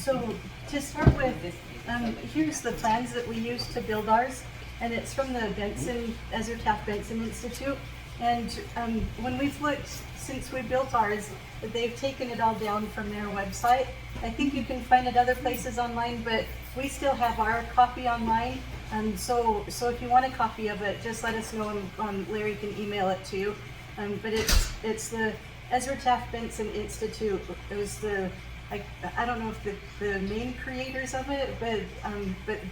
So to start with, here's the plans that we used to build ours, and it's from the Benson, Ezra Taft Benson Institute. And when we've looked since we built ours, they've taken it all down from their website. I think you can find it other places online, but we still have our copy online. So if you want a copy of it, just let us know, and Larry can email it to you. But it's the Ezra Taft Benson Institute. It was I don't know if the main creators of it, but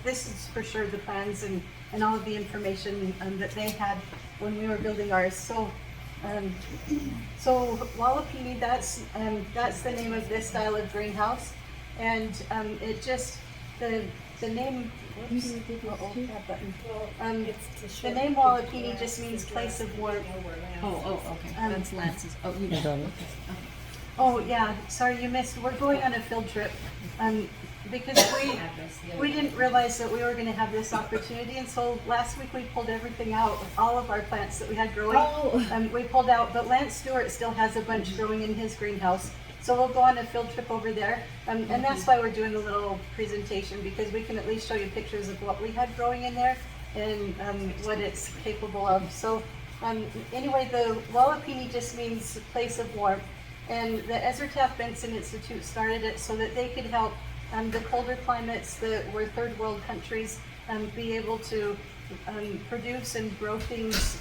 this is for sure the plans and all of the information that they had when we were building ours. So Walipini, that's the name of this style of greenhouse, and it just the name. Oops, the name Walipini just means place of warmth. Oh, okay. That's Lance's. Oh, you got it. Oh yeah, sorry you missed. We're going on a field trip, because we didn't realize that we were going to have this opportunity, and so last week we pulled everything out, all of our plants that we had growing. We pulled out, but Lance Stewart still has a bunch growing in his greenhouse. So we'll go on a field trip over there, and that's why we're doing a little presentation, because we can at least show you pictures of what we had growing in there and what it's capable of. So anyway, the Walipini just means place of warmth, and the Ezra Taft Benson Institute started it so that they could help the colder climates that were third world countries be able to produce and grow things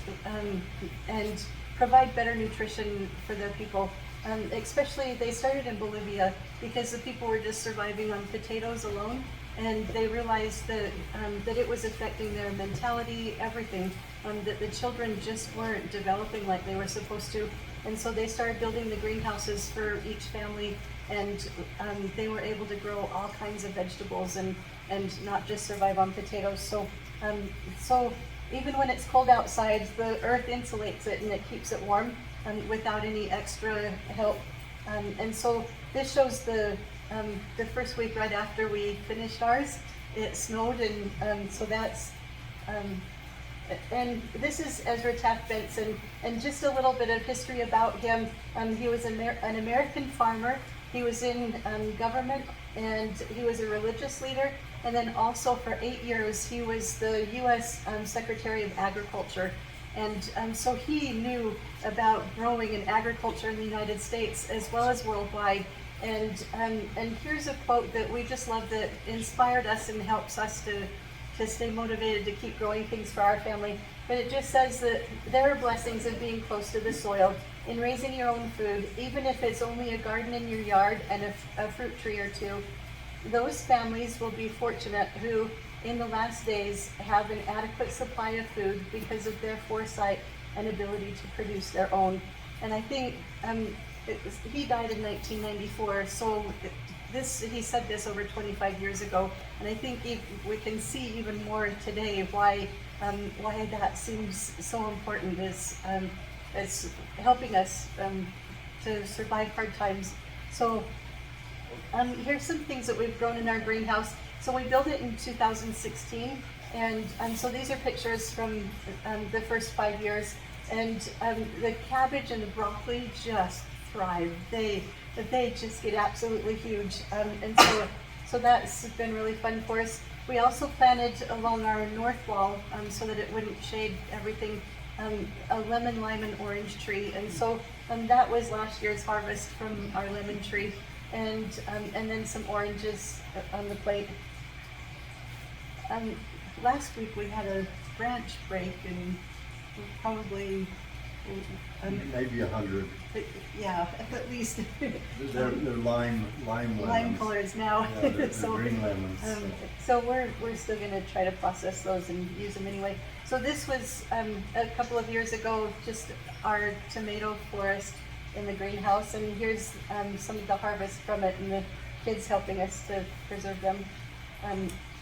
and provide better nutrition for their people. Especially, they started in Bolivia because the people were just surviving on potatoes alone, and they realized that it was affecting their mentality, everything, that the children just weren't developing like they were supposed to. And so they started building the greenhouses for each family, and they were able to grow all kinds of vegetables and not just survive on potatoes. So even when it's cold outside, the earth insulates it and it keeps it warm without any extra help. And so this shows the first week right after we finished ours. It snowed, and so that's and this is Ezra Taft Benson, and just a little bit of history about him. He was an American farmer. He was in government, and he was a religious leader, and then also for 8 years he was the U.S. Secretary of Agriculture. And so he knew about growing and agriculture in the United States as well as worldwide. And here's a quote that we just love, that inspired us and helps us to stay motivated to keep growing things for our family. But it just says that there are blessings in being close to the soil, in raising your own food, even if it's only a garden in your yard and a fruit tree or two. Those families will be fortunate who, in the last days, have an adequate supply of food because of their foresight and ability to produce their own. And I think he died in 1994, so he said this over 25 years ago, and I think we can see even more today why that seems so important, is helping us to survive hard times. So here's some things that we've grown in our greenhouse. So we built it in 2016, and so these are pictures from the first 5 years, and the cabbage and the broccoli just thrive. They just get absolutely huge, and so that's been really fun for us. We also planted along our north wall, so that it wouldn't shade everything, a lemon, lime, and orange tree, and so that was last year's harvest from our lemon tree, and then some oranges on the plate. Last week we had a branch break, and probably maybe 100. Yeah, at least. They're lime lemons. Lime colors now. Yeah, they're So, green lemons. So we're still going to try to process those and use them anyway. So this was a couple of years ago, just our tomato forest in the greenhouse, and here's some of the harvest from it, and the kids helping us to preserve them.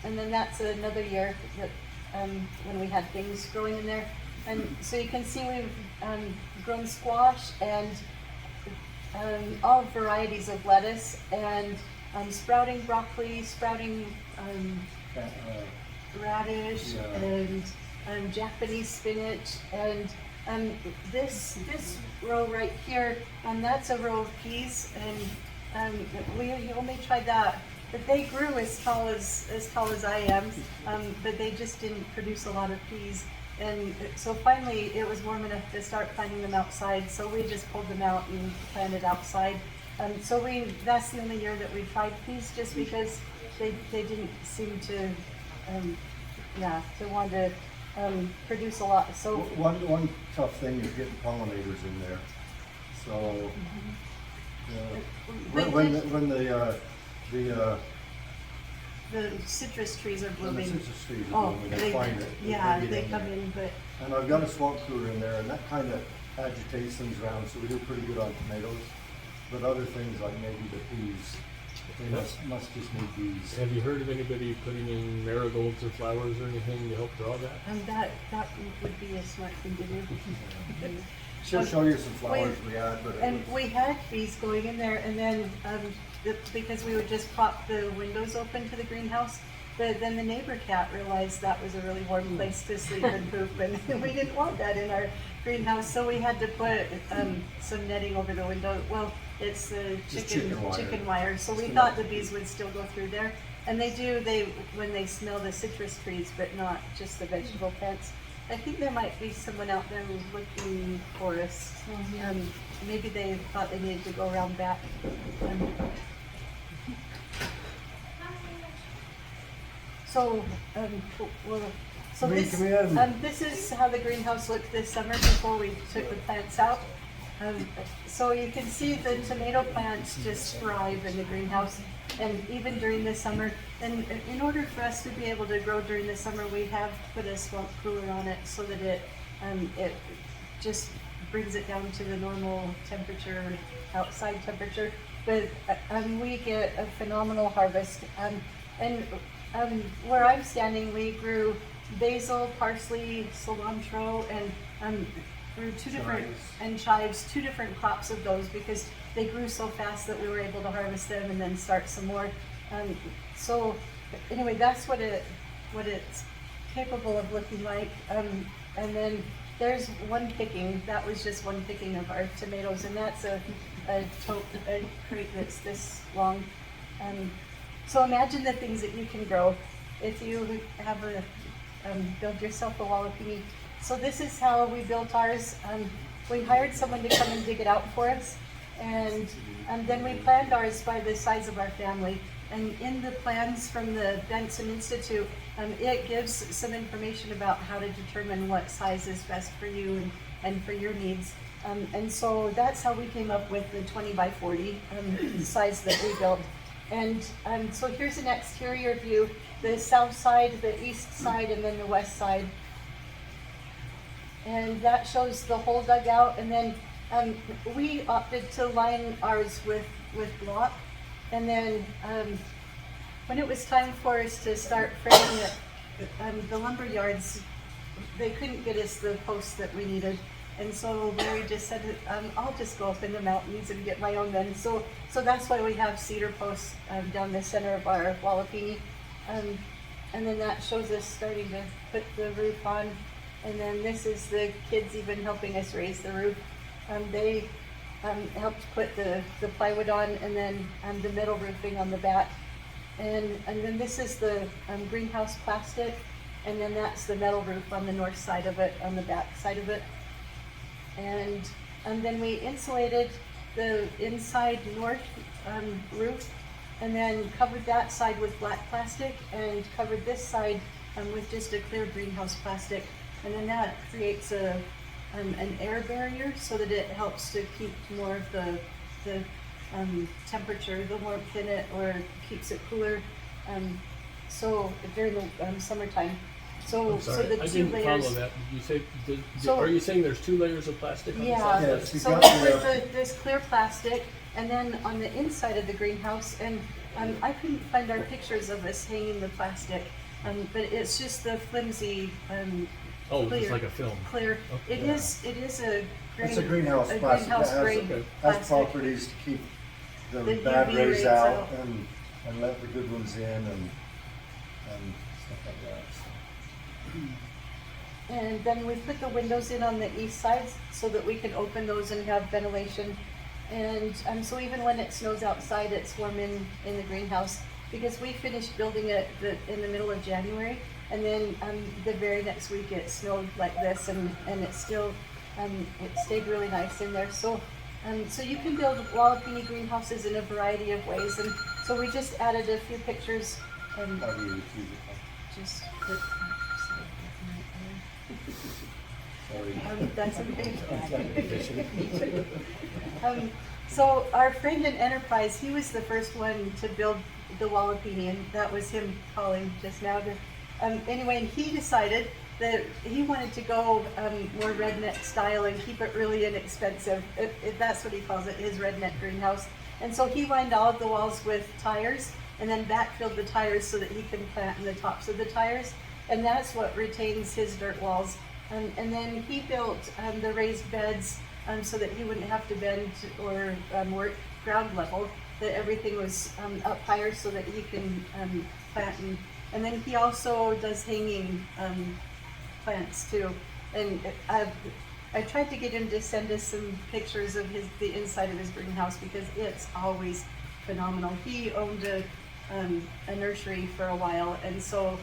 And then that's another year that when we had things growing in there. And so you can see we've grown squash and all varieties of lettuce, and sprouting broccoli, sprouting radish, yeah. and Japanese spinach, and this row right here, that's a row of peas, and we only tried that but they grew as tall as I am, but they just didn't produce a lot of peas. And so finally, it was warm enough to start planting them outside. So we just pulled them out and planted outside. So that's the only year that we tried peas, just because they didn't seem to, to want to produce a lot. So One tough thing is getting pollinators in there. So the citrus trees are when the blooming. citrus trees are blooming, they find it. They come in, but And I've got a swamp cooler in there, and that kind of agitates things around, so we do pretty good on tomatoes. But other things like maybe the peas, they must just need bees. Have you heard of anybody putting in marigolds or flowers or anything to help draw that? that would be a smart thing to do. She'll show you some flowers we had, but We had bees going in there, and then because we would just prop the windows open to the greenhouse, but then the neighbor cat realized that was a really warm place to sleep and poop, and we didn't want that in our greenhouse, so we had to put some netting over the window. Well, it's the chicken wire, so we thought the bees would still go through there, and they do. When they smell the citrus trees, but not just the vegetable plants. I think there might be someone out there looking for us. Maybe they thought they needed to go around back. This is how the greenhouse looked this summer before we took the plants out. So you can see the tomato plants just thrive in the greenhouse, and even during the summer. And in order for us to be able to grow during the summer, we have put a swamp cooler on it so that it just brings it down to the normal temperature, outside temperature. But we get a phenomenal harvest. Where I'm standing, we grew basil, parsley, cilantro, and grew chives, 2 different crops of those, because they grew so fast that we were able to harvest them and then start some more. So anyway, that's what it's capable of looking like. And then there's one picking. That was just one picking of our tomatoes, and that's a crate that's this long. So imagine the things that you can grow if you have build yourself a Walipini. So this is how we built ours. We hired someone to come and dig it out for us, and then we planned ours by the size of our family. And in the plans from the Benson Institute, it gives some information about how to determine what size is best for you and for your needs. And so that's how we came up with the 20 by 40 size that we built. And so here's an exterior view: the south side, the east side, and then the west side. And that shows the whole dugout. And then we opted to line ours with block. And then when it was time for us to start framing it, the lumber yards, they couldn't get us the posts that we needed. And so Larry just said, I'll just go up in the mountains and get my own then. So that's why we have cedar posts down the center of our Walipini. And then that shows us starting to put the roof on. And then this is the kids even helping us raise the roof. They helped put the plywood on, and then the metal roofing on the back. And then this is the greenhouse plastic, and then that's the metal roof on the north side of it, on the back side of it. And then we insulated the inside north roof, and then covered that side with black plastic, and covered this side with just a clear greenhouse plastic. And then that creates an air barrier so that it helps to keep more of the temperature, the warmth in it, or keeps it cooler. So during the summertime. So I'm sorry, the I 2 didn't layers. follow that. Did you say, So- are you saying there's 2 layers of plastic on the Yeah, side? Yes, you so got with this clear plastic, and then on the inside of the greenhouse, and I couldn't find our pictures of us hanging the plastic, but it's just the flimsy Oh, clear, it's like a film. clear. Okay. It is a it's a greenhouse plastic greenhouse that grade has plastic. properties to keep the The bad UV rays rays out out. and let the good ones in and stuff like that. And then we put the windows in on the east side so that we can open those and have ventilation. And so even when it snows outside, it's warm in the greenhouse. because we finished building it in the middle of January, and then the very next week it snowed like this, and it still it stayed really nice in there. So so you can build Walipini greenhouses in a variety of ways, and so we just added a few pictures. How do you choose it? Just put Sorry. that's okay. It's like a fishing. So our friend in Enterprise, he was the first one to build the Walipini, and that was him calling just now. Anyway, and he decided that he wanted to go more redneck style and keep it really inexpensive. That's what he calls it, his redneck greenhouse. And so he lined all of the walls with tires, and then backfilled the tires so that he can plant in the tops of the tires, and that's what retains his dirt walls. And then he built the raised beds so that he wouldn't have to bend or work ground level, that everything was up higher so that he can plant. And then he also does hanging plants too. And I tried to get him to send us some pictures of the inside of his greenhouse, because it's always phenomenal. He owned a nursery for a while, and so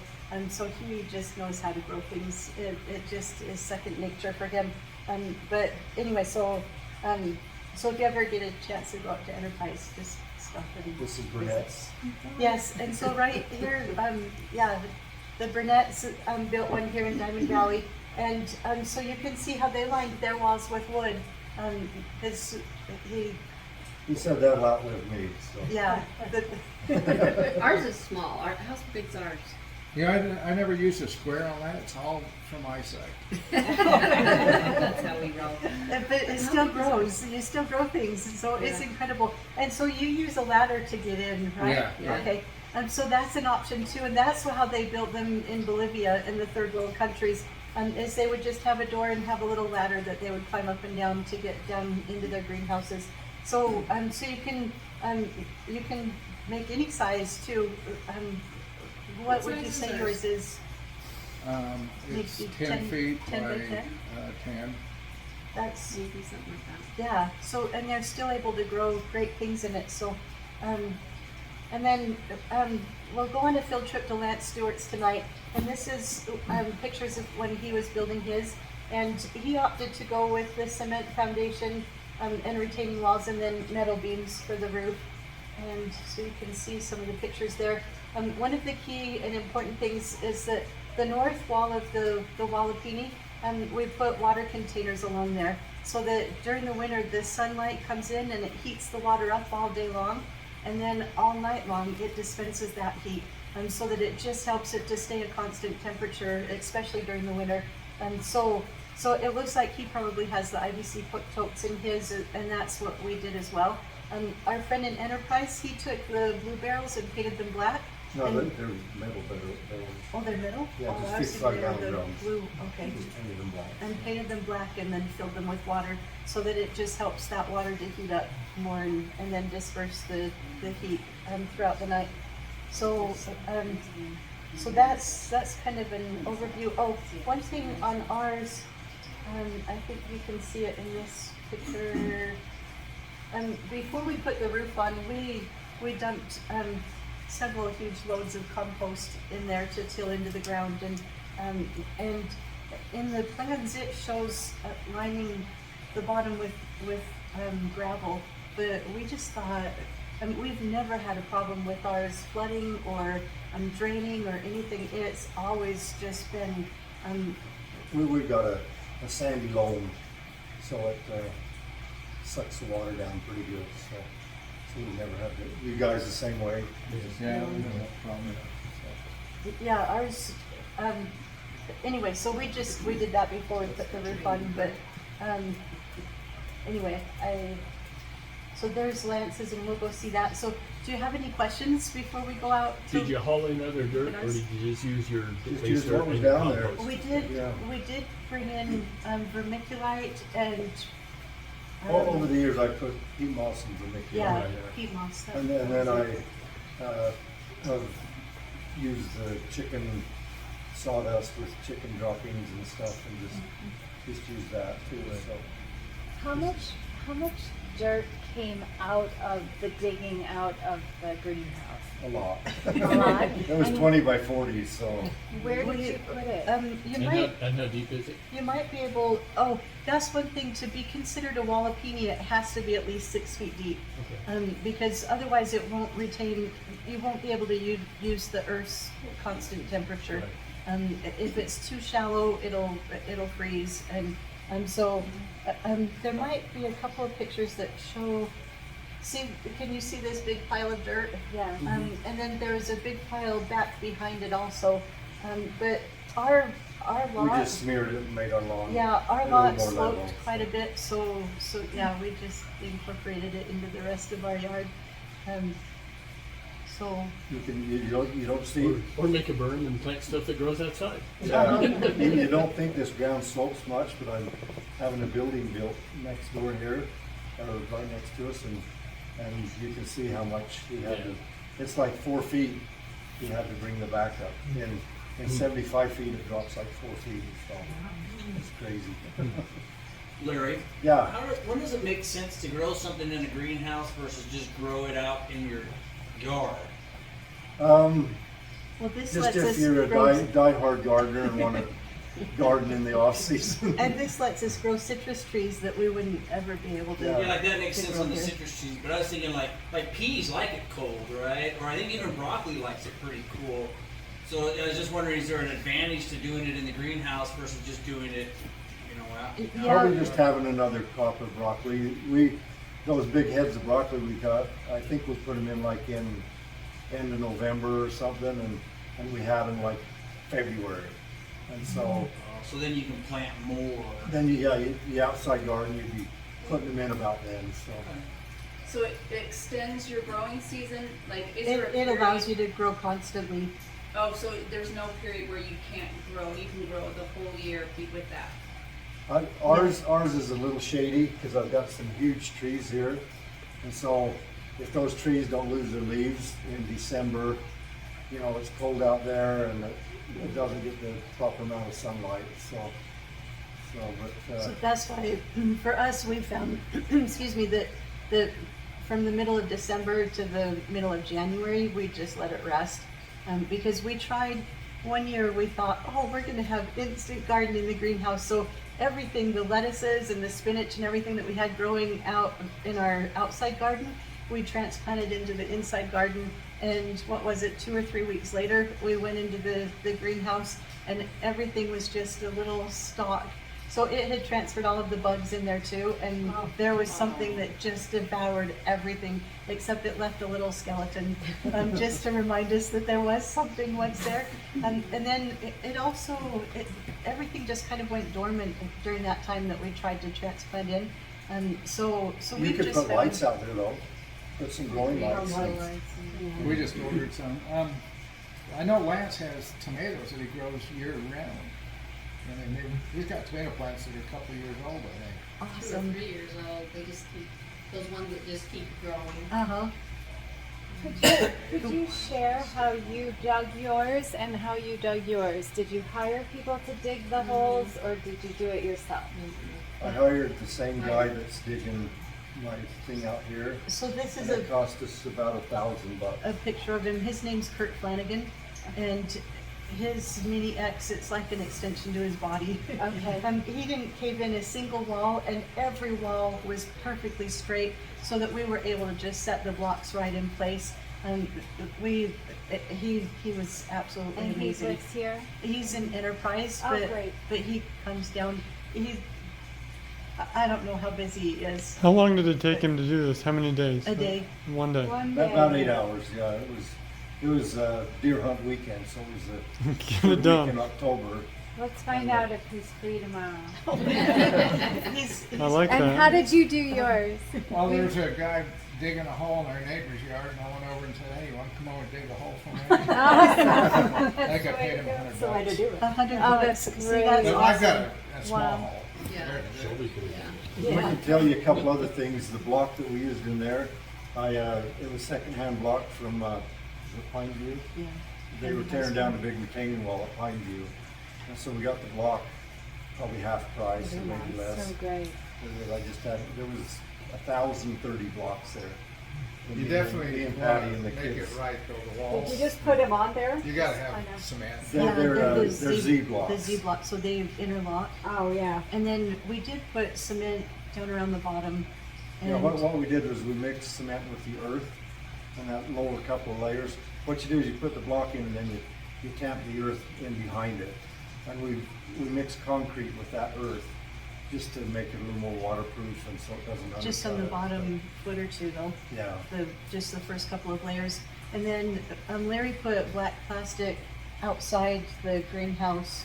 he just knows how to grow things. It just is second nature for him. But anyway, so if you ever get a chance to go up to Enterprise, just stop and This is Burnett's. Yes, and so right here, the Burnett's built one here in Diamond Valley, and so you can see how they lined their walls with wood. He said that'll outlive me, so. Yeah. Ours is small. How big's ours? Yeah, I never use a square on that. It's all from eyesight. That's how we roll. But it still grows. You still grow things, and so it's incredible. And so you use a ladder to get in, right? Yeah. Okay. So that's an option too, and that's how they built them in Bolivia in the third world countries. Is they would just have a door and have a little ladder that they would climb up and down to get down into their greenhouses. So so you can make any size too. What would you say yours is? It's Maybe 10 feet 10 by by 10? 10. That's Maybe something like that. yeah. So and they're still able to grow great things in it. So and then we'll go on a field trip to Lance Stewart's tonight, and this is pictures of when he was building his, and he opted to go with the cement foundation and retaining walls, and then metal beams for the roof. And so you can see some of the pictures there. One of the key and important things is that the north wall of the Walipini, we put water containers along there, so that during the winter the sunlight comes in and it heats the water up all day long, and then all night long it dispenses that heat, so that it just helps it to stay a constant temperature, especially during the winter. And so it looks like he probably has the IBC totes in his, and that's what we did as well. Our friend in Enterprise, he took the blue barrels and painted them black. No, and- they're metal barrels. Oh, they're metal? Yeah, Oh, just I was 55 thinking they were gallon the drums. blue, okay. Just painted them black. And painted them black and then filled them with water, so that it just helps that water to heat up more and then disperse the heat throughout the night. So so that's kind of an overview. Oh, one thing on ours, I think you can see it in this picture. Before we put the roof on, we dumped several huge loads of compost in there to till into the ground, and in the plans it shows lining the bottom with gravel, but we just thought, we've never had a problem with ours flooding or draining or anything. It's always just been We've got a sandy loam, so it sucks the water down pretty good, so we never have to. You guys the same way? Yeah, we don't have a problem. yeah, ours, anyway, so we did that before we put the roof on, but, anyway, so there's Lance's, and we'll go see that. So do you have any questions before we go out? Did you haul in other dirt, or did you just use your Just base use dirt what was and down there. compost? We Yeah. did bring in, vermiculite and, Over the years, I put peat moss and vermiculite yeah, in there. peat moss. that- And then I've used the chicken sawdust with chicken droppings and stuff, and just use that too, so. How much dirt came out of the digging out of the greenhouse? A lot. A lot? It was I mean- 20 by 40, so Where did you put it? You And might, how deep is it? you might be able, oh, that's one thing, to be considered a Walipini, it has to be at least 6 feet deep. Okay. Because otherwise it won't retain, you won't be able to use the Earth's constant temperature. If it's too shallow, it'll freeze, and so there might be a couple of pictures that show. See, can you see this big pile of dirt? Yeah. And then there's a big pile back behind it also. But our we lot, just smeared it and made our lawn. yeah, a our little lot more sloped level. quite a bit, so yeah, we just incorporated it into the rest of our yard. So You don't see. Or make a berm and plant stuff that grows outside. Yeah, you don't think this ground slopes much, but I'm having a building built next door here, or right next to us, and you can see how much he had to, it's like 4 feet he had to bring the back up. In 75 feet, it drops like 4 feet, so it's crazy. Larry, Yeah, when does it make sense to grow something in a greenhouse versus just grow it out in your yard? well, this just lets if us you're a grow, die-hard gardener and want to garden in the off-season. and this lets us grow citrus trees that we wouldn't ever be able to. Yeah. Yeah, like that makes to sense grow on the here. citrus trees, but I was thinking like peas like it cold, right? Or I think even broccoli likes it pretty cool. So I was just wondering, is there an advantage to doing it in the greenhouse versus just doing it, out? Yeah. Probably just having another crop of broccoli. Those big heads of broccoli we got, I think we put them in like in end of November or something, and we had them like February. And so So then you can plant more. then the outside garden, you'd be putting them in about then, so. So it extends your growing season, like is there a It period? allows you to grow constantly. Oh, so there's no period where you can't grow, you can grow the whole year with that? Ours is a little shady because I've got some huge trees here. And so if those trees don't lose their leaves in December, it's cold out there and it doesn't get the proper amount of sunlight, so That's why, for us, we found, excuse me, that from the middle of December to the middle of January, we just let it rest. Because we tried, one year we thought, oh, we're gonna have instant garden in the greenhouse. So everything, the lettuces and the spinach and everything that we had growing out in our outside garden, we transplanted into the inside garden. And what was it, 2 or 3 weeks later, we went into the greenhouse and everything was just a little stalk. So it had transferred all of the bugs in there too, and there was something that just devoured everything, except it left a little skeleton, just to remind us that there was something once there. And then everything just kind of went dormant during that time that we tried to transplant in. So we you could just put lights out there though, put some growing lights. We just ordered some. I know Lance has tomatoes that he grows year round. And he's got tomato plants that are a couple of years old, I think. 2 or Awesome. 3 years old, they just keep, those ones that just keep growing. Uh-huh. Could you share how you dug yours and how you dug yours? Did you hire people to dig the holes or did you do it yourself? I hired the same guy that's digging my thing out here. So this is And it cost us about $1,000. a picture of him. His name's Kurt Flanagan, and his Mini X, it's like an extension to his body. Okay. He didn't cave in a single wall, and every wall was perfectly straight, so that we were able to just set the blocks right in place. And he was absolutely And he amazing. lives here? He's in Enterprise, Oh, but great. he comes down. I don't know how busy he is. How long did it take him to do this? How many days? A day. One day. One day. About 8 hours, yeah. It was deer hunt weekend, so it was a Get good it week done. in October. Let's find out if he's free tomorrow. He's I like And that. how did you do yours? Well, there's a guy digging a hole in our neighbor's yard, and I went over and said, hey, you want to come over and dig a hole for me? Awesome. I think I paid him $100. So I to do it. 100 Oh, bucks. that's See, great. that's But I've got awesome. a small Wow. hole. Yeah. There it is. Shelby could have. I can tell you a couple other things. The block that we used in there, it was secondhand block from Pine View. Yeah. They were tearing down a big retaining wall at Pine View, and so we got the block probably half price or maybe less. So great. I just had, there was 1,030 blocks there. You Me definitely and want Patty to and the make kids. it right though, the Did walls. you just put them on there? You gotta I know. have cement. They're Z blocks. The Z blocks, so they interlock. Oh, yeah. And then we did put cement down around the bottom. Yeah, And what we did was we mixed cement with the earth and that lower couple of layers. What you do is you put the block in and then you tamp the earth in behind it. And we mixed concrete with that earth just to make it a little more waterproof and so it doesn't just on the undercut it. bottom foot or two though, Yeah. just the first couple of layers. And then Larry put black plastic outside the greenhouse.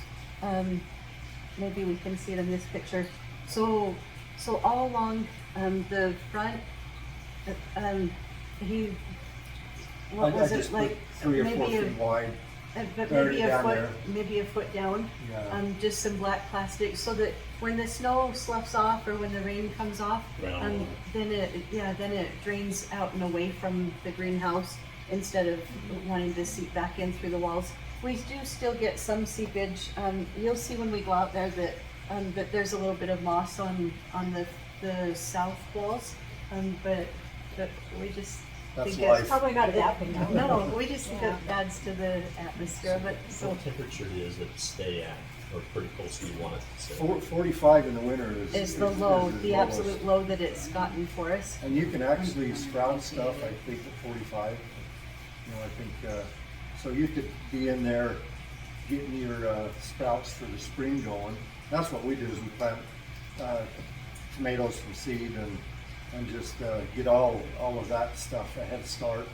Maybe we can see it in this picture. So all along the front, what I was just it put like? 3 or 4 Maybe feet wide. but buried maybe a down foot, there. maybe a foot down. Yeah. Just some black plastic so that when the snow sloughs off or when the rain comes off, then it drains out and away from the greenhouse instead of wanting to seep back in through the walls. We do still get some seepage. You'll see when we go out there that there's a little bit of moss on the south walls, but we just That's think life. it's probably not that big. No, we just think it adds to the atmosphere of it. So What temperature does it stay at, or pretty close to you want it to stay? 45 in the winter is the low, is the lowest. absolute low that it's gotten for us. And you can actually sprout stuff, I think, at 45. You know, I think, so you could be in there getting your sprouts for the spring going. That's what we do is we plant tomatoes from seed and just get all of that stuff a head start,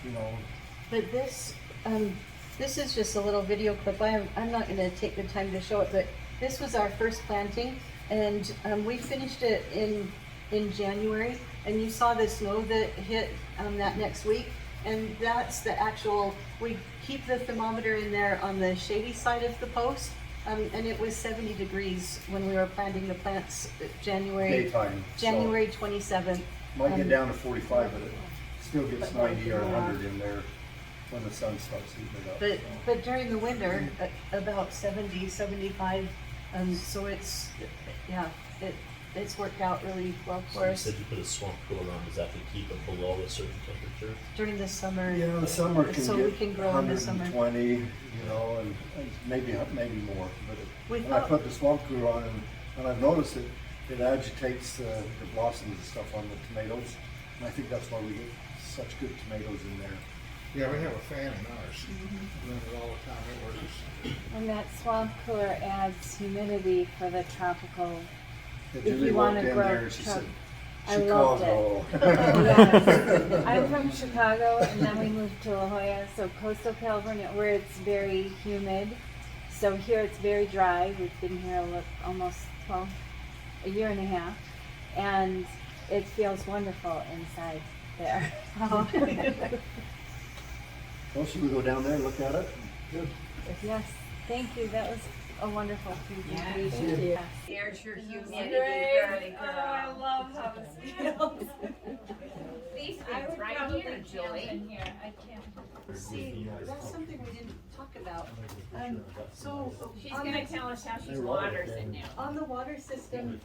you know. But this is just a little video clip. I'm not gonna take the time to show it, but this was our first planting and we finished it in January, and you saw the snow that hit that next week. And that's the actual, we keep the thermometer in there on the shady side of the post. And it was 70 degrees when we were planting the plants January Daytime. so 27th. might get down to 45, but it still gets 90 or 100 in there when the sun starts heating it up. But during the winter, about 70, 75, so it's worked out really well So for you us said you put a swamp cooler on, does that to keep it below a certain temperature? during the summer. Yeah, the summer can So get we can grow in the summer. 120, you know, and maybe more. But We when I thought- put the swamp cooler on, and I've noticed it agitates the blossoms and stuff on the tomatoes, and I think that's why we get such good tomatoes in there. Yeah, we have a fan in ours. Run it all the time, it works. And that swamp cooler adds humidity for the tropical. Yeah, If Julie you walked wanna in grow there and she truck- said, I loved Chicago. Yes. I'm from Chicago, and then we moved to La Jolla, so coastal California, where it's very humid. So here it's very dry. We've been here almost a year and a half, and it feels wonderful inside there. Well, should we go down there and look at it? Yes, thank you. That was a wonderful presentation. Thank you. There's your humidity. Great. Oh, I love how this feels. These things right here, Julie. See, that's something we didn't talk about. So She's on gonna the- tell us how she waters it now. on the water system,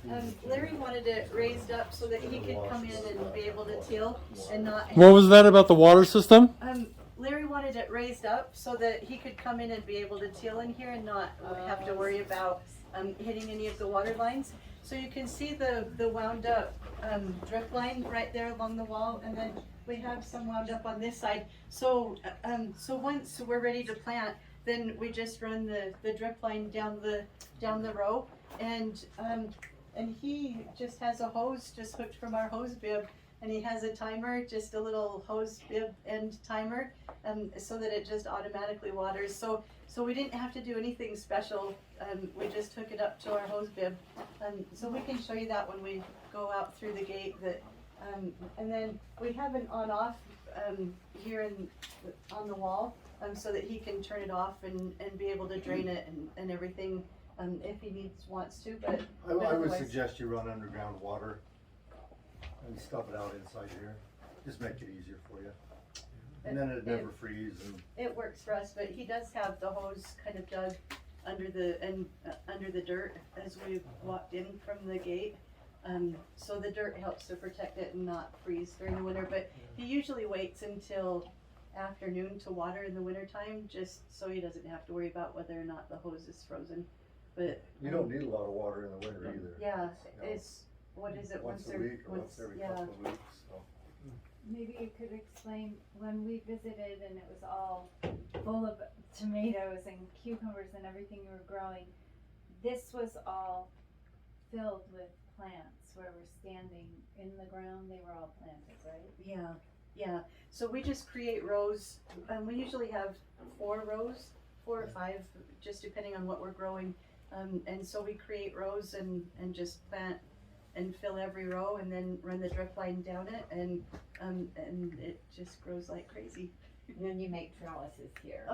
Larry wanted it raised up so that he could come in and be able to till and not. What was that about the water system? Larry wanted it raised up so that he could come in and be able to till in here and not have to worry about hitting any of the water lines. So you can see the wound up drip line right there along the wall, and then we have some wound up on this side. So once we're ready to plant, then we just run the drip line down the row, and he just has a hose just hooked from our hose bib. And he has a timer, just a little hose bib end timer, so that it just automatically waters. So we didn't have to do anything special. We just hook it up to our hose bib. So we can show you that when we go out through the gate. And then we have an on-off here on the wall, so that he can turn it off and be able to drain it and everything if he wants to. But I would otherwise- suggest you run underground water and stuff it out inside here. Just make it easier for you. And then it'd never freeze. And It works for us, but he does have the hose kind of dug under the dirt as we walked in from the gate. So the dirt helps to protect it and not freeze during the winter, but he usually waits until afternoon to water in the wintertime, just so he doesn't have to worry about whether or not the hose is frozen. But You don't need a lot of water in the winter either. yeah, No. it's, what is it, Once a week or once every yeah. couple of weeks, so. Maybe you could explain, when we visited and it was all full of tomatoes and cucumbers and everything you were growing, this was all filled with plants where we're standing in the ground, they were all planted, right? Yeah, yeah. So we just create rows. We usually have 4 rows, 4 or 5, just depending on what we're growing. And so we create rows and just plant and fill every row, and then run the drip line down it, and it just grows like crazy. And then you make trellises here.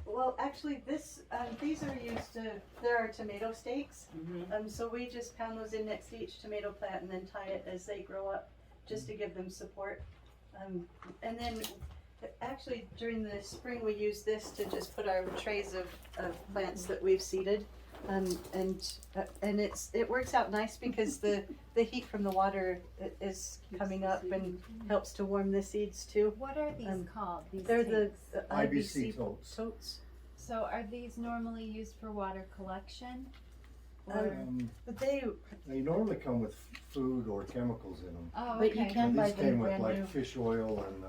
Well, actually, these are used to. There are tomato stakes. Mm-hmm. So we just pound those in next to each tomato plant and then tie it as they grow up, just to give them support. And then, actually, during the spring, we use this to just put our trays of plants that we've seeded. And it works out nice because the heat from the water is coming up and helps to warm the seeds too. What are these called? These They're the tanks? IBC totes. So are these normally used for water collection? Or, But they normally come with food or chemicals in them. oh, but you okay. can buy These them came with brand like new. fish oil and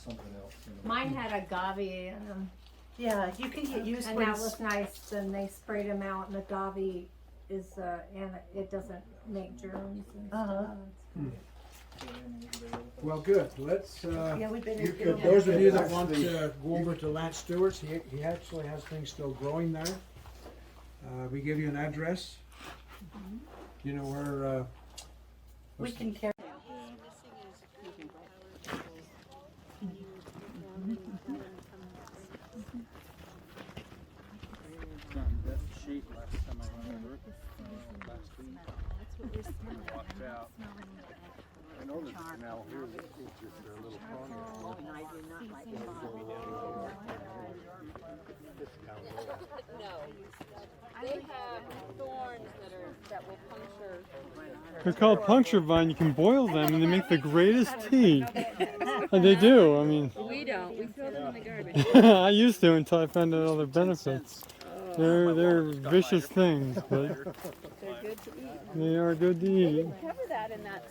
something else in them. Mine had agave in them, Yeah, you can get used and when that was nice. And they sprayed them out, and agave is and it doesn't make germs and Uh-huh. stuff. Well, good, let's, yeah, we better you get could, them. those of you that want to go over to Lance Stewart's, he actually has things still growing there. We give you an address. You know where, We can carry. I know there's a canal here that is just a little pond. And I do not like it. They have thorns that will puncture. They're called puncture vine. You can boil them and they make the greatest tea. And they do. I mean, We don't. We throw them in the garbage. I used to until I found out all their benefits. They're vicious things, but They're good to eat. they are good to eat. Cover that in that.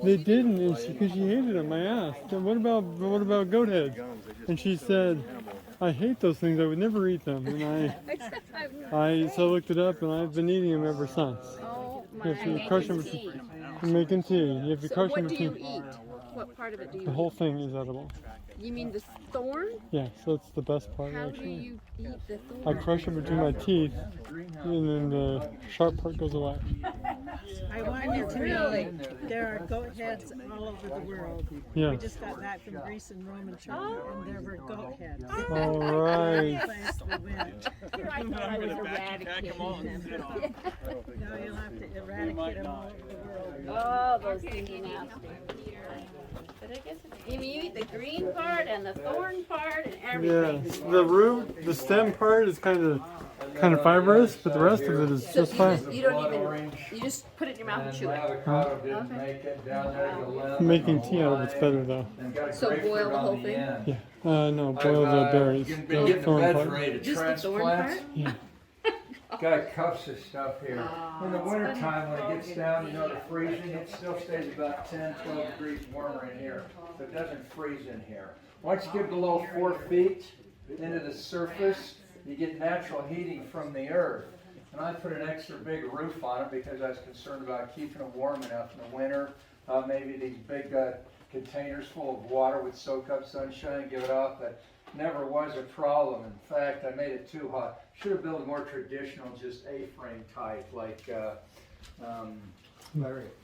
They didn't, because she hated them. I asked, what about goat heads? And she said, I hate those things. I would never eat them. And I looked it up, and I've been eating them ever since. Oh You my. have to crush them. Making tea. You have to So crush what them do you between. eat? What part of it do you The eat? whole thing is edible. You mean the thorn? Yeah, so it's the best part How do actually. you eat the I thorn? crush it between my teeth, and then the sharp part goes away. I want you to know there are goat heads all over the world. Yeah. We just got back from Greece and Rome and China, and there were goat heads. All right. Place we went. I thought I was eradicating them. No, you'll have to eradicate them all over the world. Oh, those things are nasty. But I guess you eat the green part and the thorn part and everything. Yeah, the root, the stem part is kind of fibrous, but the rest of it is So just fine. you don't even, you just put it in your mouth and chew it. avocado didn't make it down there to lemon. Making tea out of it's better though. And got a So boil grapefruit the on whole the thing? end. Yeah. No, boil the berries. Been The getting the thorn beds part. ready to Just the thorn transplant. part? Yeah. Got cups of stuff here. In the winter time, when it gets down, you know, to freezing, it still stays about 10, 12 degrees warmer in here. So it doesn't freeze in here. Once you get below 4 feet into the surface, you get natural heating from the earth. And I put an extra big roof on it because I was concerned about keeping it warm enough in the winter. Maybe these big containers full of water would soak up sunshine and give it off, but never was a problem. In fact, I made it too hot. Should have built a more traditional, just A-frame type, like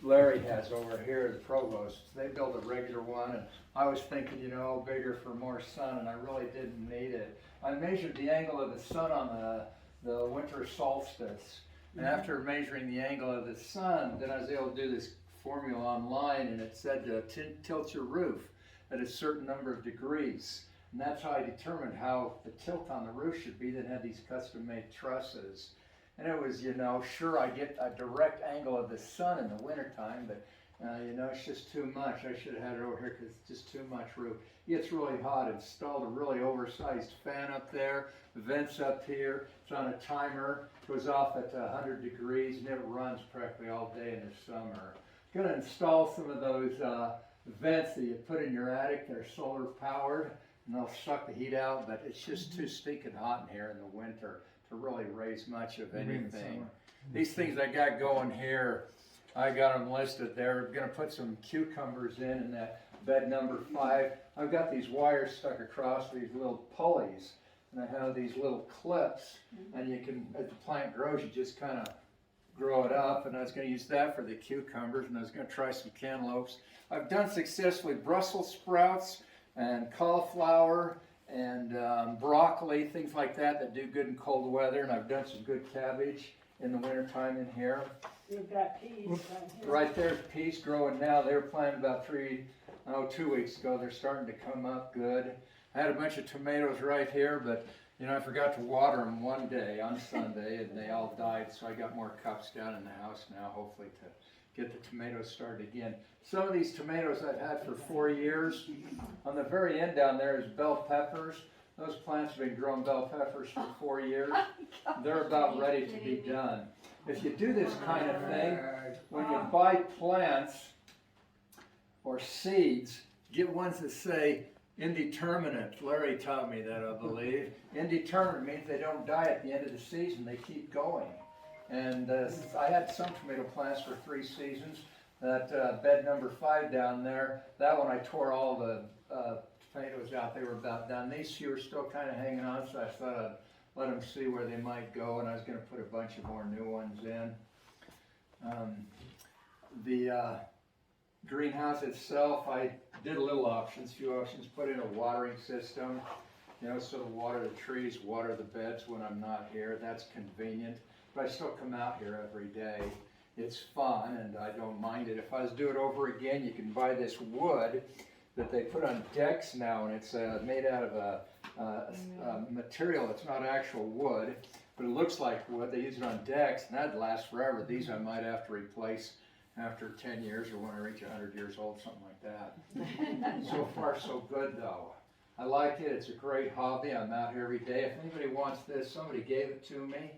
Larry has over here, the Provost. They built a regular one, and I was thinking, you know, bigger for more sun, and I really didn't need it. I measured the angle of the sun on the winter solstice, and after measuring the angle of the sun, then I was able to do this formula online, and it said to tilt your roof at a certain number of degrees. And that's how I determined how the tilt on the roof should be. Then had these custom-made trusses. And it was, you know, sure I get a direct angle of the sun in the wintertime, but you know, it's just too much. I should have had it over here because it's just too much room. It gets really hot. Installed a really oversized fan up there, vents up here. It's on a timer, goes off at 100 degrees, and it runs practically all day in the summer. Going to install some of those vents that you put in your attic. They're solar powered, and they'll suck the heat out, but it's just too stinking hot in here in the winter to really raise much of anything. These things I got going here, I got them listed there. I'm going to put some cucumbers in that bed number 5. I've got these wires stuck across these little pulleys, and I have these little clips, and you can, as the plant grows, you just kind of grow it up, and I was going to use that for the cucumbers, and I was going to try some cantaloupes. I've done successfully Brussels sprouts and cauliflower and broccoli, things like that do good in cold weather, and I've done some good cabbage in the wintertime in here. You've got peas right here. Right there's peas growing now. They were planted about 2 weeks ago. They're starting to come up good. I had a bunch of tomatoes right here, but you know, I forgot to water them one day on Sunday, and they all died, so I got more cups down in the house now, hopefully to get the tomatoes started again. Some of these tomatoes I've had for 4 years. On the very end down there is bell peppers. Those plants have been growing bell peppers for 4 years. They're about ready to be done. If you do this kind of thing, when you buy plants or seeds, get ones that say indeterminate. Larry taught me that, I believe. Indeterminate means they don't die at the end of the season, they keep going. And I had some tomato plants for 3 seasons. That bed number 5 down there, that one I tore all the tomatoes out. They were about done. These few are still kind of hanging on, so I thought I'd let them see where they might go, and I was going to put a bunch of more new ones in. The greenhouse itself, I did a few options, put in a watering system, you know, so to water the trees, water the beds when I'm not here. That's convenient, but I still come out here every day. It's fun, and I don't mind it. If I was to do it over again, you can buy this wood that they put on decks now, and it's made out of a material. It's not actual wood, but it looks like wood. They use it on decks, and that'd last forever. These I might have to replace after 10 years or when I reach 100 years old, something like that. So far, so good, though. I like it. It's a great hobby. I'm out here every day. If anybody wants this, somebody gave it to me,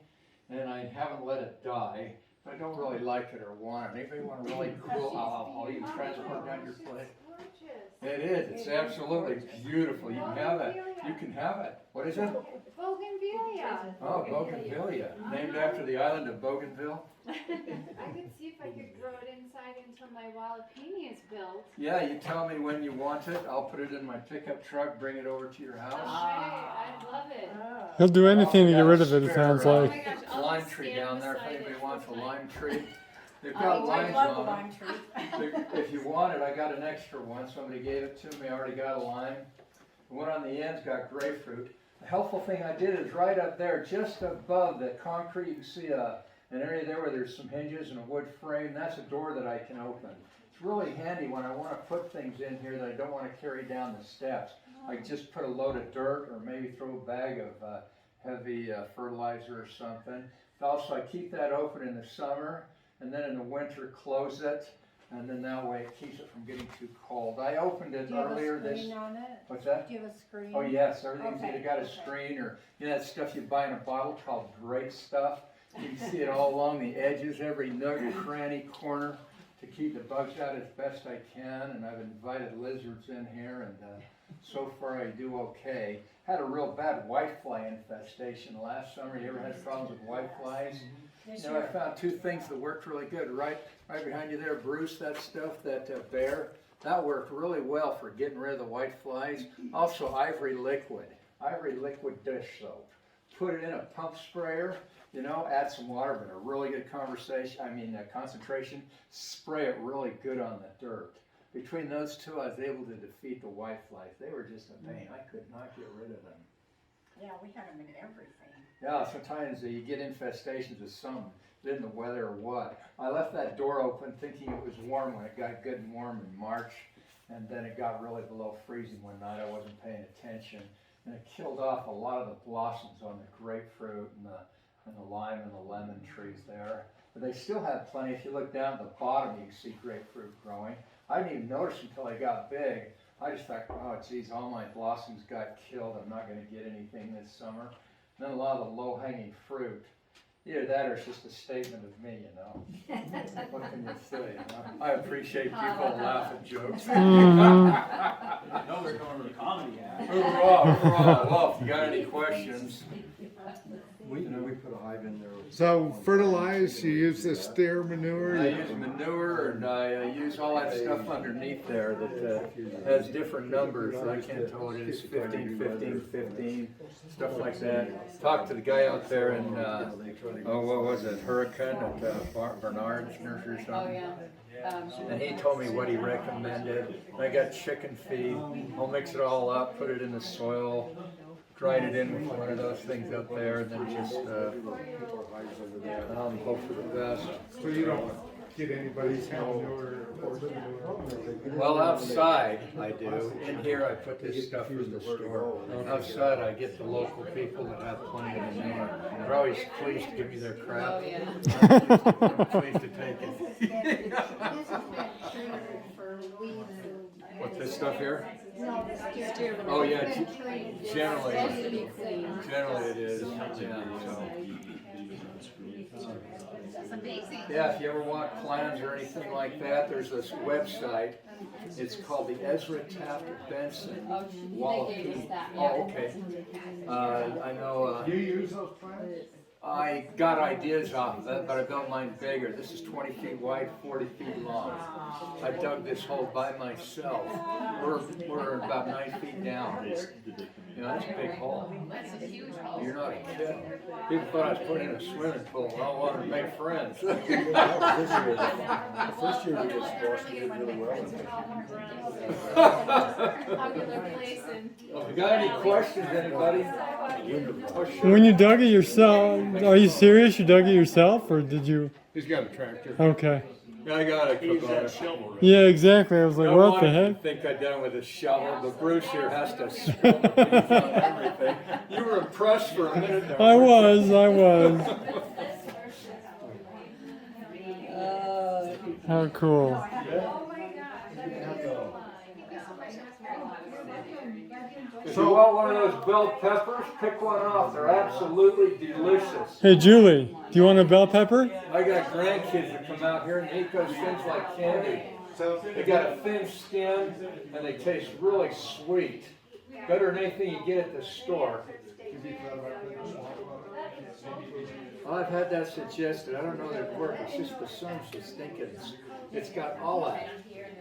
and I haven't let it die. I don't really like it or want it. Anybody want a really cool, I'll even transport down your plate. It is. It's absolutely beautiful. You can have it. You can have it. What is it? Bougainvillea. Oh, Bougainvillea. Named after the island of Bougainville? I could see if I could grow it inside until my Walipini is built. Yeah, you tell me when you want it. I'll put it in my pickup truck, bring it over to your house. Okay, I'd love it. He'll do anything to get rid of it, it sounds Oh like. my gosh, I'll Lime just tree stand down there, if beside anybody it wants a full time. lime tree. They've got limes I love a on lime them. tree. If you want it, I got an extra one. Somebody gave it to me. I already got a lime. The one on the end's got grapefruit. The helpful thing I did is right up there, just above the concrete, you can see an area there where there's some hinges and a wood frame. That's a door that I can open. It's really handy when I want to put things in here that I don't want to carry down the steps. I just put a load of dirt or maybe throw a bag of heavy fertilizer or something. Also, I keep that open in the summer, and then in the winter close it, and then that way it keeps it from getting too cold. I opened it Do you have earlier a screen on it? What's that? Do you have a screen? Oh yes, everything's Okay, either got a okay. screen or you know that stuff you buy in a bottle called Great Stuff. You can see it all along the edges, every nook, cranny, corner, to keep the bugs out as best I can. And I've invited lizards in here, and so far I do okay. Had a real bad whitefly infestation last summer. You ever had problems with whiteflies? You know, I found 2 things that worked really good. Right behind you there, Bruce, that stuff, that bear, that worked really well for getting rid of the whiteflies. Also, ivory liquid dish soap. Put it in a pump sprayer, you know, add some water, but a really good concentration. Spray it really good on the dirt. Between those 2, I was able to defeat the whiteflies. They were just a pain. I could not get rid of them. Yeah, we had them in everything. Yeah, sometimes you get infestations with some, in the weather or what. I left that door open thinking it was warm when it got good and warm in March, and then it got really below freezing one night. I wasn't paying attention, and it killed off a lot of the blossoms on the grapefruit and the lime and the lemon trees there. But they still have plenty. If you look down at the bottom, you can see grapefruit growing. I didn't even notice until they got big. I just thought, oh geez, all my blossoms got killed. I'm not going to get anything this summer. And then a lot of the low-hanging fruit. Either that or it's just a statement of me, you know. What can you say? You know? I appreciate people laugh at jokes. No, they're going to the comedy act. Hoorah. Well, if you got any questions. We put a hive in there. So fertilize, you use the steer manure? I use manure and I use all that stuff underneath there that has different numbers. I can't tell what it is, 15, 15, 15, stuff like that. Talked to the guy out there in, what was it, Hurricane at Bernard's nursery or something. Oh, yeah. And he told me what he recommended. I got chicken feed. I'll mix it all up, put it in the soil, dried it in with one of those things up there, and then just hope for the best. So you don't get anybody's manure or Well, outside I do. In here I put this stuff from the store. Outside I get the local people that have plenty of manure. They're always pleased to give me their crap. Oh, yeah. I'm pleased to take it. What's this stuff here? Oh yeah, generally it is. Yeah, if you ever want plans or anything like that, there's this website. It's called the Ezra, Taft, Benson. Walipini. Oh, okay. I know. you use those plants? I got ideas off of it, but I built mine bigger. This is 20 feet wide, 40 feet long. I dug this hole by myself. We're about 9 feet down. You know, that's a big hole. That's a huge hole. You're not kidding. People thought I was putting in a swimming pool. I wanted to make friends. The first year we did squash, we did really well. Popular place and. Well, if you got any questions, anybody? When you dug it yourself, are you serious? You dug it yourself, or did you? He's got a tractor. Okay. I got a shovel. Yeah, exactly. I was like, what the heck? I think I done it with a shovel, but Bruce here has to spill the beans on everything. You were impressed for a minute there. I was. How cool. If you want one of those bell peppers, pick one off. They're absolutely delicious. Hey, Julie, do you want a bell pepper? I got grandkids that come out here and eat those things like candy. They got a thin skin and they taste really sweet. Better than anything you get at the store. I've had that suggested. I don't know that it works. It's just the sun's just thinking it's got all that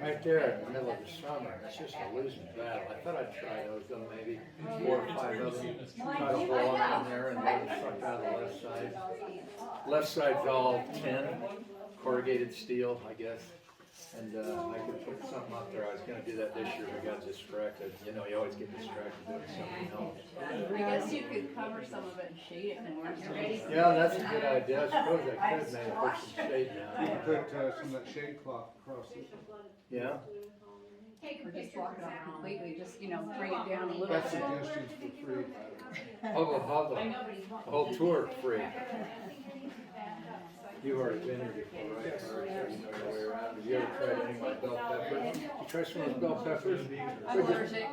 right there in the middle of the summer. It's just a losing battle. I thought I'd try those though, maybe 4 or 5 of them. Try to roll them in there and then suck out of the left side. Left side's all tin, corrugated steel, I guess. And I could put something up there. I was going to do that this year. I got distracted. You know, you always get distracted doing something else. I guess you could cover some of it and shade it more. Yeah, that's a good idea. I suppose I could maybe put some shade You down. put some of that shade cloth across it. Yeah? Or just block it off completely, just, you know, bring it down a little That's bit. suggestions for free. Oh, we'll have the whole tour free. You've already been here before, right? So you know your way around. Have you ever tried any of my bell peppers? You try some of those bell peppers? I'm allergic.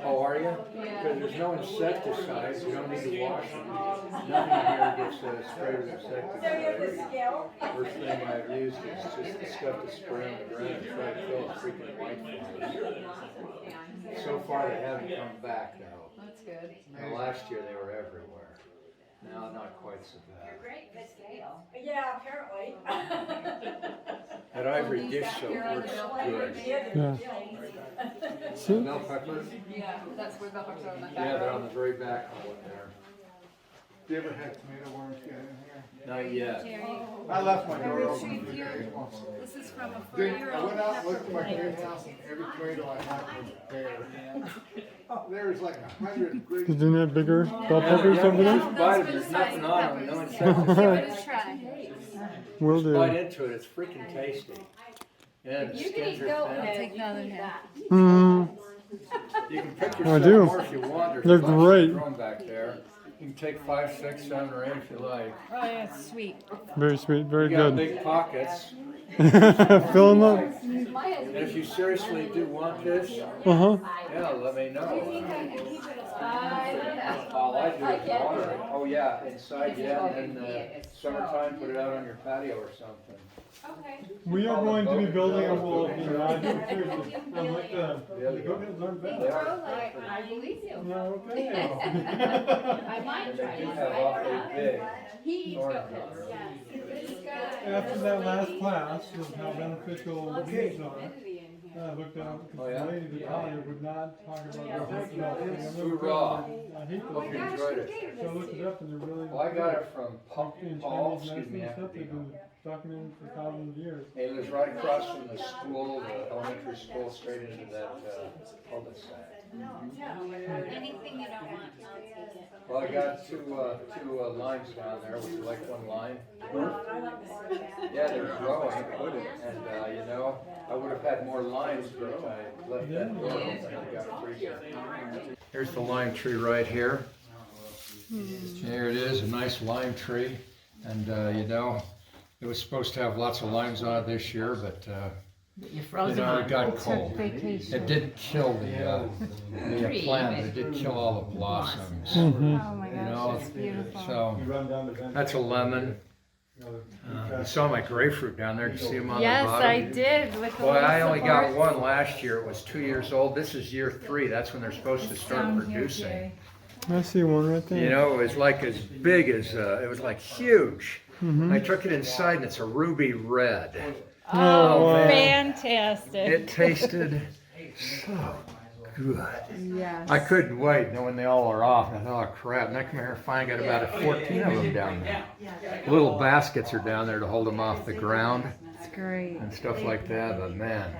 Oh, are you? Yeah. Because there's no insecticides. You don't need to wash them. Nothing here gets sprayed with insecticides. First thing I've used is just the stuff to spray on the ground and try to kill a freaking whitefly. So far they haven't come back though. That's good. Now, last year they were everywhere. Now not quite so bad. Yeah, apparently. That ivory dish soap works good. Yeah. Bell peppers? Yeah, that's where the hooks are on the back. Yeah, they're on the very back of it there. You ever had tomato worms get in here? Not yet. I left my door I open retrieved for your- days once. This is from a Dude, I 4-year-old went out and looked pepper at my plant. greenhouse and every tomato I had was bare. There's like 100 green. Didn't have bigger bell peppers over there? Just bite them, there's nothing on them, no Give insecticides. it a try. Will Just bite do. into it, it's freaking tasty. And the You can skins eat are goat thin. head. Take another half. Mm, You can pick I yourself do. more if you want. There's They're a bunch great. growing back there. You can take 5, 6, 7, or 8 if you like. Oh, yeah, sweet. Very sweet, very You got good. big pockets. Fill them up. And if you seriously do want this, Uh-huh. yeah, let me know. All I do is water it. Oh yeah, inside, yeah, and then summertime, put it out on your patio or something. We are going to be building a Walipini. I'm like the goat aren't bad. I believe you. No, okay. I might And try they do it. have awfully big. He eats thorn goat cover. heads, yes. This guy. After that last class of how beneficial bees are, I looked up, Oh, because yeah? the lady, the doctor, would not talk about goat heads. Hoorah. I hate Hope those you things. enjoyed it. So I looked it up and they're really. Well, I got it from in Paul, Chinese excuse me, medicine and after stuff, they've been documented for thousands of years. He lives right across from the school, the elementary school, straight into that cul-de-sac. Anything you don't want, I'll take it. Well, I got two lines down there. Would you like one line? Yeah, they're growing, and you know, I would have had more lines, but I left that door open and I got three. Here's the lime tree right here. Here it is, a nice lime tree, and you know, it was supposed to have lots of limes on it this year, but You froze you know, them it got Took cold. vacation. It didn't kill the plant, but it did kill all the blossoms. Oh my You gosh, know, it's beautiful. so that's a lemon. You saw my grapefruit down there. Did you see them on the Yes, bottom? I did. With the Boy, little I only got supports. one last year. It was 2 years old. This is year 3. That's when they're supposed to start Down here, producing. Jerry. I see one right there. You know, it was like as big as, it was like huge. Mhm. I took it inside and it's a ruby red. Oh, wow. Fantastic. It tasted so good. Yes. I couldn't wait knowing they all are off. And I thought, oh crap. And I come here and finally got about 14 of them down there. Little baskets are down there to hold them off the ground It's great. and stuff like that. But man,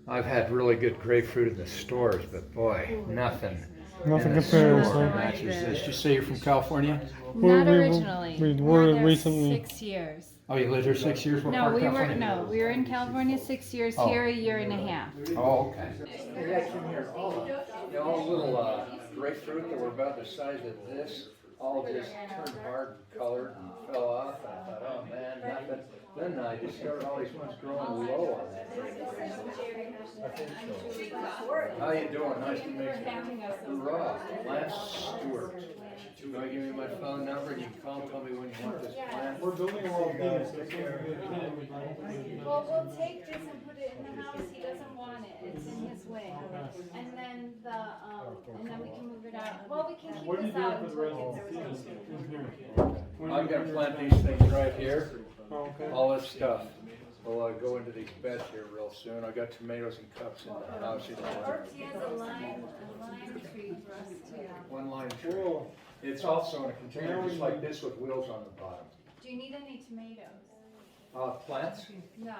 I've had really good grapefruit in the stores, but boy, nothing. Nothing in the compares, store huh? matches this. You say you're from California? Not we- originally. we We were were there recently. 6 years. Oh, you lived here 6 years? What No, part of we were California? we were in California 6 years. Oh. Here a year and a half. Oh, okay. All the little grapefruit that were about the size of this, all just turned hard colored and fell off. And I thought, oh man, nothing. Then I discovered all these ones growing low on that tree. How you doing? Nice to meet you. Hoorah, Lance Stewart. You want to give me my phone number and you can call and tell me when you want this plant? We're building a Walipini, so it's going to be a pin. We'd like to- Well, we'll take this and put it in the house. He doesn't want it. It's in his way. And then and then we can move it out. Well, we can keep What are you this out doing for the until rest it of gets the a season? real. In here. I'm gonna plant these things right here. Oh, okay. All this stuff will go into these beds here real soon. I got tomatoes and cups in the house. You know. He has a lime tree for us too. One line tree. Cool. It's also in a container just like this with wheels on the bottom. Do you need any tomatoes? Plants? No.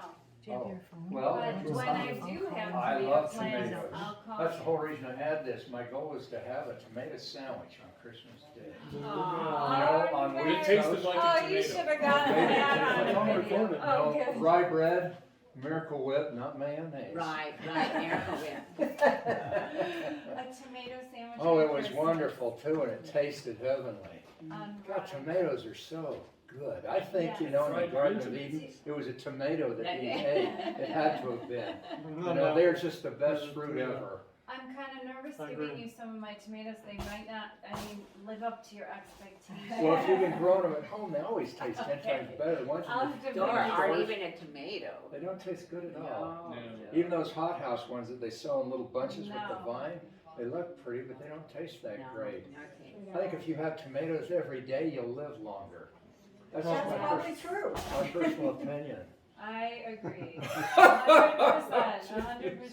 Oh, well, But when I do have I tomato love plants, tomatoes. I'll call That's the you. whole reason I had this. My goal was to have a tomato sandwich on Christmas Day. You know, on Aw, wheat it tasted toast. like Oh, you should have gotten that on Maybe. video. Oh, No, good. rye bread, Miracle Whip, not mayonnaise. Right, Miracle Whip. A tomato sandwich. Oh, it for was Christmas. wonderful too, and it tasted heavenly. God, tomatoes are so good. I think, you know, in the Garden of Eden, it was a tomato that he ate. It had to have been. You know, they're just the best fruit ever. I'm kind of nervous I giving agree. you some of my tomatoes. They might not, live up to your expectations. Well, if you can grow them at home, they always taste 10 times better. Why I'll don't have you to Or bring you or some. even a tomato. They don't taste good at all. No. Even those hothouse ones that they sell in little bunches with the No. vine, they look pretty, but they don't taste that No. great. Okay. I think if you have tomatoes every day, you'll live longer. That's just probably true. my personal opinion. I agree. 100%. 100%.